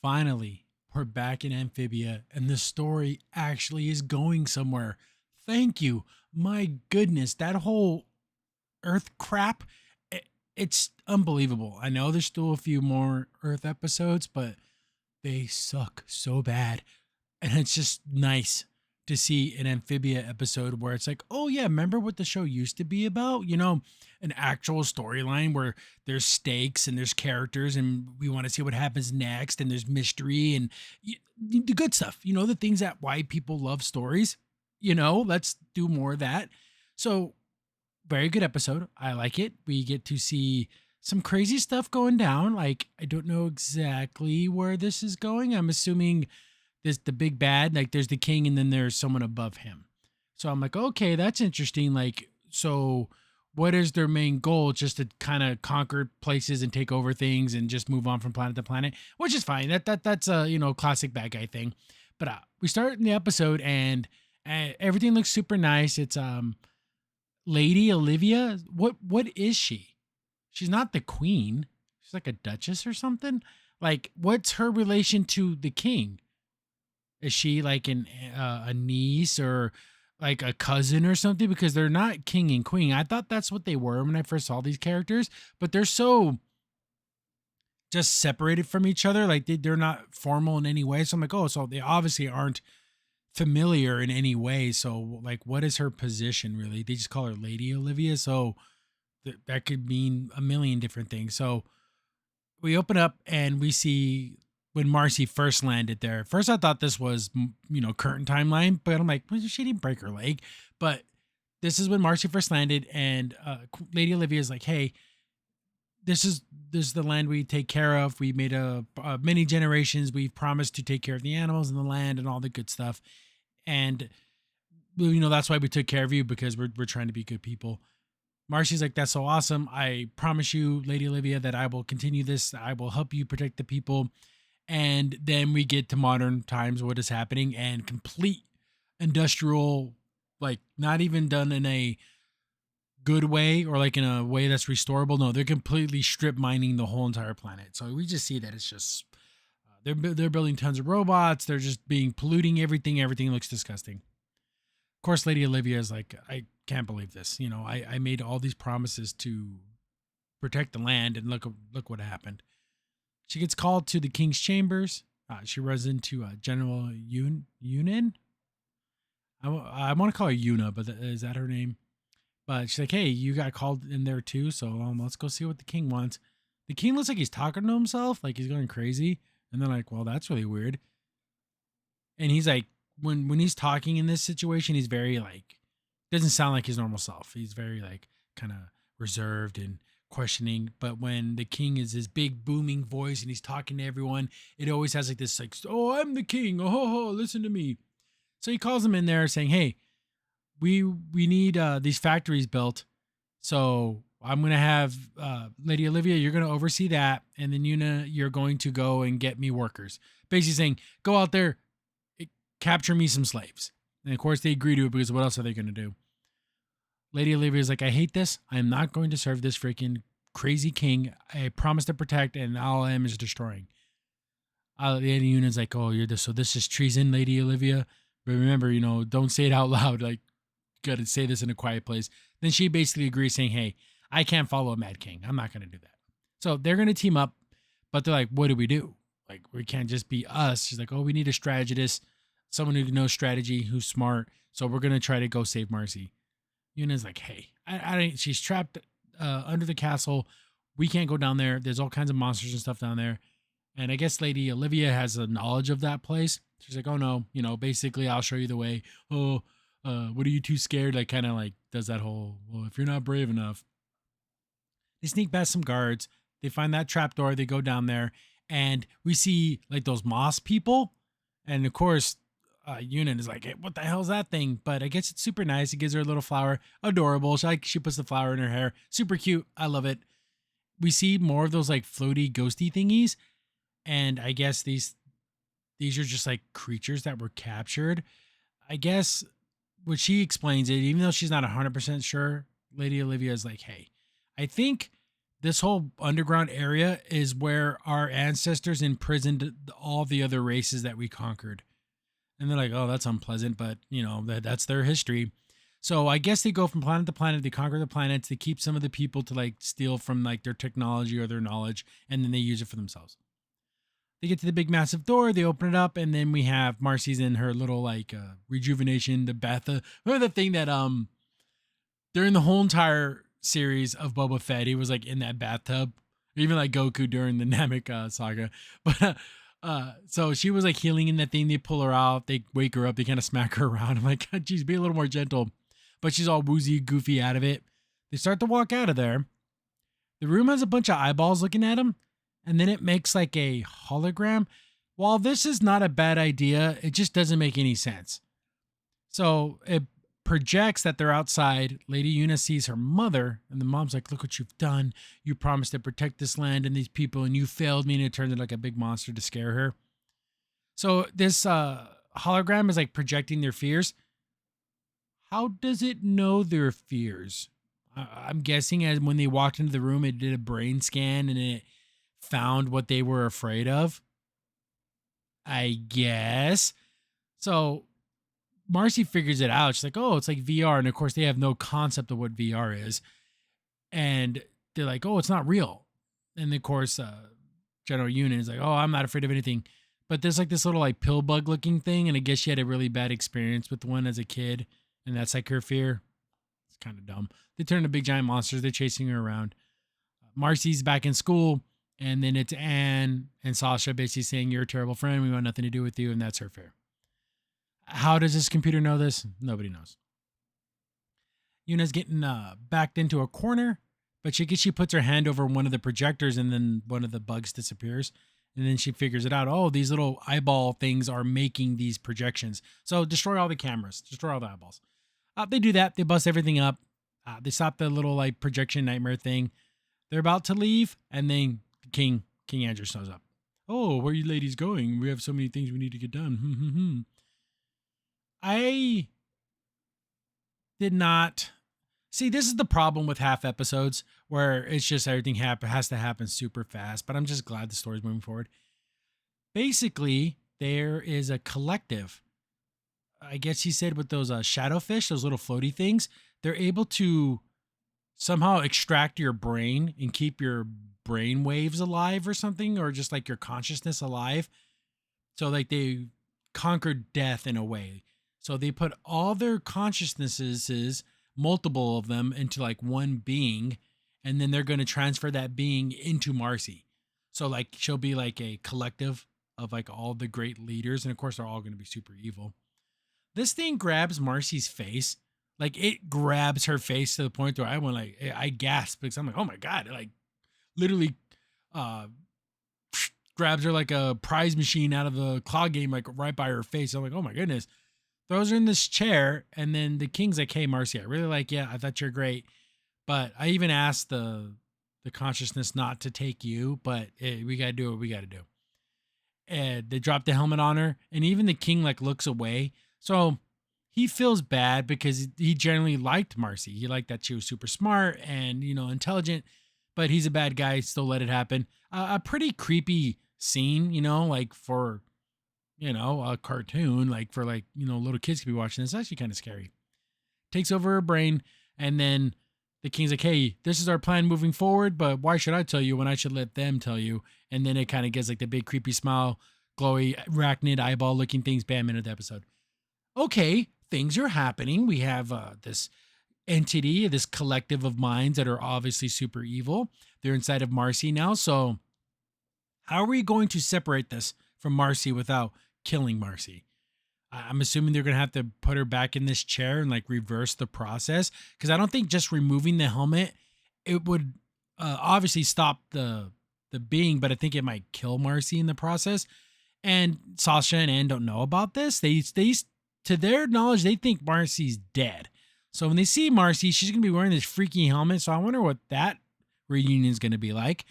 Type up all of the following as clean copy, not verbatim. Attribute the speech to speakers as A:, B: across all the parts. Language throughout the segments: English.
A: Finally, we're back in Amphibia, and the story actually is going somewhere. Thank you. My goodness, that whole Earth crap, i- it's unbelievable. I know there's still a few more Earth episodes, but they suck so bad. And it's just nice to see an Amphibia episode where it's like, oh yeah, remember what the show used to be about? An actual storyline where there's stakes and there's characters and we want to see what happens next and there's mystery and the good stuff, the things that why people love stories. Let's do more of that. So, very good episode. I like it. We get to see some crazy stuff going down. Like, I don't know exactly where this is going. I'm assuming there's the big bad, like there's the king and then there's someone above him. So I'm like, okay, that's interesting. Like, so what is their main goal? Just to kind of conquer places and take over things and just move on from planet to planet, which is fine. That's a classic bad guy thing. But we start in the episode and everything looks super nice. It's Lady Olivia. What is she? She's not the queen. She's like a duchess or something. Like, what's her relation to the king? Is she like a niece or like a cousin or something? Because they're not king and queen. I thought that's what they were when I first saw these characters, but they're so just separated from each other. Like they're not formal in any way. So I'm like, oh, so they obviously aren't familiar in any way. So like, what is her position really? They just call her Lady Olivia. So that could mean a million different things. So we open up and we see when Marcy first landed there. First, I thought this was, current timeline, but I'm like, well, she didn't break her leg. But this is when Marcy first landed, and Lady Olivia is like, hey, this is the land we take care of. We made many generations. We've promised to take care of the animals and the land and all the good stuff. And, that's why we took care of you because we're trying to be good people. Marcy's like, that's so awesome. I promise you, Lady Olivia, that I will continue this. I will help you protect the people. And then we get to modern times, what is happening, and complete industrial, like not even done in a good way or like in a way that's restorable. No, they're completely strip mining the whole entire planet. So we just see that it's just they're building tons of robots. They're just being polluting everything. Everything looks disgusting. Of course, Lady Olivia is like, I can't believe this. I made all these promises to protect the land, and look what happened. She gets called to the king's chambers. She runs into General Yunan. I want to call her Yuna, but is that her name? But she's like, hey, you got called in there too, so let's go see what the king wants. The king looks like he's talking to himself, like he's going crazy. And they're like, well, that's really weird. And he's like, when he's talking in this situation, he's very like, doesn't sound like his normal self. He's very like kind of reserved and questioning. But when the king is his big booming voice and he's talking to everyone, it always has like this like, oh, I'm the king. Oh, listen to me. So he calls him in there saying, hey, we need these factories built. So I'm gonna have Lady Olivia, you're gonna oversee that, and then you're going to go and get me workers. Basically saying, go out there, capture me some slaves. And of course they agree to it because what else are they gonna do? Lady Olivia is like, I hate this. I'm not going to serve this freaking crazy king. I promise to protect, and all I am is destroying. Lady Union's like, oh, you're this, so this is treason, Lady Olivia. But remember, don't say it out loud. Like, got to say this in a quiet place. Then she basically agrees, saying, hey, I can't follow a mad king. I'm not going to do that. So they're going to team up, but they're like, what do we do? Like, we can't just be us. She's like, oh, we need a strategist, someone who knows strategy, who's smart. So we're going to try to go save Marcy. Yuna's like, hey, she's trapped under the castle. We can't go down there. There's all kinds of monsters and stuff down there. And I guess Lady Olivia has a knowledge of that place. She's like, oh no, basically I'll show you the way. Oh, what are you too scared? Like kind of like does that whole, well, if you're not brave enough. They sneak past some guards. They find that trapdoor. They go down there and we see like those moss people. And of course, Yunan is like, hey, what the hell's that thing? But I guess it's super nice. It gives her a little flower. Adorable. She puts the flower in her hair. Super cute. I love it. We see more of those like floaty, ghosty thingies. And I guess these are just like creatures that were captured. I guess what she explains it, even though she's not 100% sure, Lady Olivia is like, hey, I think this whole underground area is where our ancestors imprisoned all the other races that we conquered. And they're like, oh, that's unpleasant, but that's their history. So I guess they go from planet to planet, they conquer the planets, they keep some of the people to like steal from like their technology or their knowledge, and then they use it for themselves. They get to the big massive door, they open it up, and then we have Marcy's in her little like rejuvenation, the bath, the thing that during the whole entire series of Boba Fett, he was like in that bathtub, even like Goku during the Namek saga. But so she was like healing in that thing. They pull her out, they wake her up, they kind of smack her around. I'm like, God, geez, be a little more gentle. But she's all woozy, goofy out of it. They start to walk out of there. The room has a bunch of eyeballs looking at them, and then it makes like a hologram. While this is not a bad idea, it just doesn't make any sense. So it projects that they're outside. Lady Una sees her mother, and the mom's like, look what you've done. You promised to protect this land and these people, and you failed me, and it turned into like a big monster to scare her. So this hologram is like projecting their fears. How does it know their fears? I'm guessing as when they walked into the room, it did a brain scan and it found what they were afraid of. I guess. So Marcy figures it out. She's like, oh, it's like VR. And of course, they have no concept of what VR is. And they're like, oh, it's not real. And of course, General Yunan is like, oh, I'm not afraid of anything. But there's like this little like pill bug looking thing. And I guess she had a really bad experience with one as a kid. And that's like her fear. It's kind of dumb. They turn into big giant monsters. They're chasing her around. Marcy's back in school. And then it's Anne and Sasha basically saying, you're a terrible friend. We want nothing to do with you. And that's her fear. How does this computer know this? Nobody knows. Yuna's getting backed into a corner, but she puts her hand over one of the projectors and then one of the bugs disappears. And then she figures it out. Oh, these little eyeball things are making these projections. So destroy all the cameras. Destroy all the eyeballs. They do that. They bust everything up. They stop the little like projection nightmare thing. They're about to leave. And then King Andrew shows up. Oh, where are you ladies going? We have so many things we need to get done. I did not see. This is the problem with half episodes where it's just everything has to happen super fast. But I'm just glad the story's moving forward. Basically, there is a collective. I guess he said with those shadowfish, those little floaty things, they're able to somehow extract your brain and keep your brain waves alive or something, or just like your consciousness alive. So like they conquered death in a way. So they put all their consciousnesses, multiple of them, into like one being, and then they're going to transfer that being into Marcy. So like she'll be like a collective of like all the great leaders, and of course they're all going to be super evil. This thing grabs Marcy's face. Like it grabs her face to the point where I gasped because I'm like, oh my God, it like literally grabs her like a prize machine out of the claw game, like right by her face. I'm like, oh my goodness. Throws her in this chair, and then the king's like, hey, Marcy, I really like you. I thought you're great. But I even asked the consciousness not to take you, but we got to do what we got to do. And they drop the helmet on her, and even the king like looks away. So he feels bad because he generally liked Marcy. He liked that she was super smart and, intelligent, but he's a bad guy. Still let it happen. A pretty creepy scene, like for, a cartoon, like for like, little kids could be watching this. It's actually kind of scary. Takes over her brain. And then the king's like, hey, this is our plan moving forward, but why should I tell you when I should let them tell you? And then it kind of gets like the big creepy smile, glowy arachnid eyeball looking things. Bam, into the episode. Okay, things are happening. We have this entity, this collective of minds that are obviously super evil. They're inside of Marcy now. So how are we going to separate this from Marcy without killing Marcy? I'm assuming they're going to have to put her back in this chair and like reverse the process. Because I don't think just removing the helmet, it would obviously stop the being, but I think it might kill Marcy in the process. And Sasha and Anne don't know about this. They to their knowledge, they think Marcy's dead. So when they see Marcy, she's going to be wearing this freaky helmet. So I wonder what that reunion is going to be like.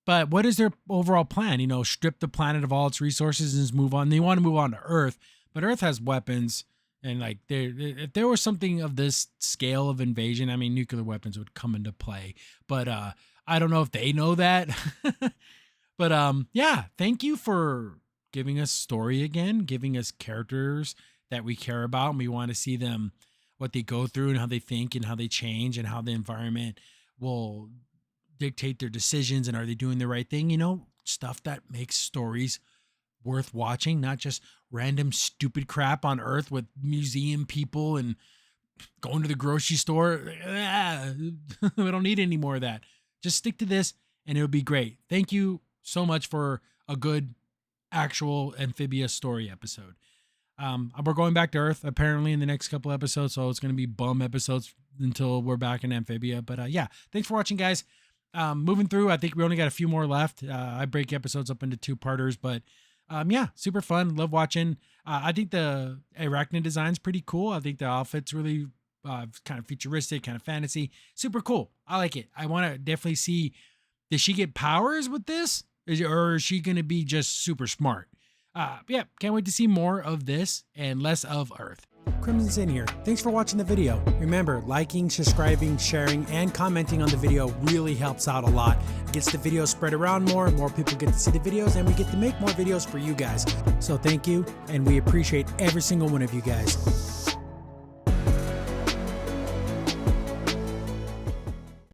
A: But what is their overall plan? Strip the planet of all its resources and just move on. They want to move on to Earth, but Earth has weapons. And like, if there was something of this scale of invasion, I mean, nuclear weapons would come into play. But I don't know if they know that. But yeah, thank you for giving us story again, giving us characters that we care about and we want to see them, what they go through and how they think and how they change and how the environment will dictate their decisions and are they doing the right thing, stuff that makes stories worth watching, not just random stupid crap on Earth with museum people and going to the grocery store. We don't need any more of that. Just stick to this and it'll be great. Thank you so much for a good actual Amphibia story episode. We're going back to Earth apparently in the next couple episodes, so it's going to be bum episodes until we're back in Amphibia. But yeah, thanks for watching, guys. Moving through, I think we only got a few more left. I break episodes up into 2-parters, but yeah, super fun. Love watching. I think the arachnid design's pretty cool. I think the outfit's really kind of futuristic, kind of fantasy. Super cool. I like it. I want to definitely see, does she get powers with this? Or is she going to be just super smart? Yeah, can't wait to see more of this and less of Earth. Crimson Sin here. Thanks for watching the video. Remember, liking, subscribing, sharing, and commenting on the video really helps out a lot. It gets the video spread around more people get to see the videos, and we get to make more videos for you guys. So thank you, and we appreciate every single one of you guys.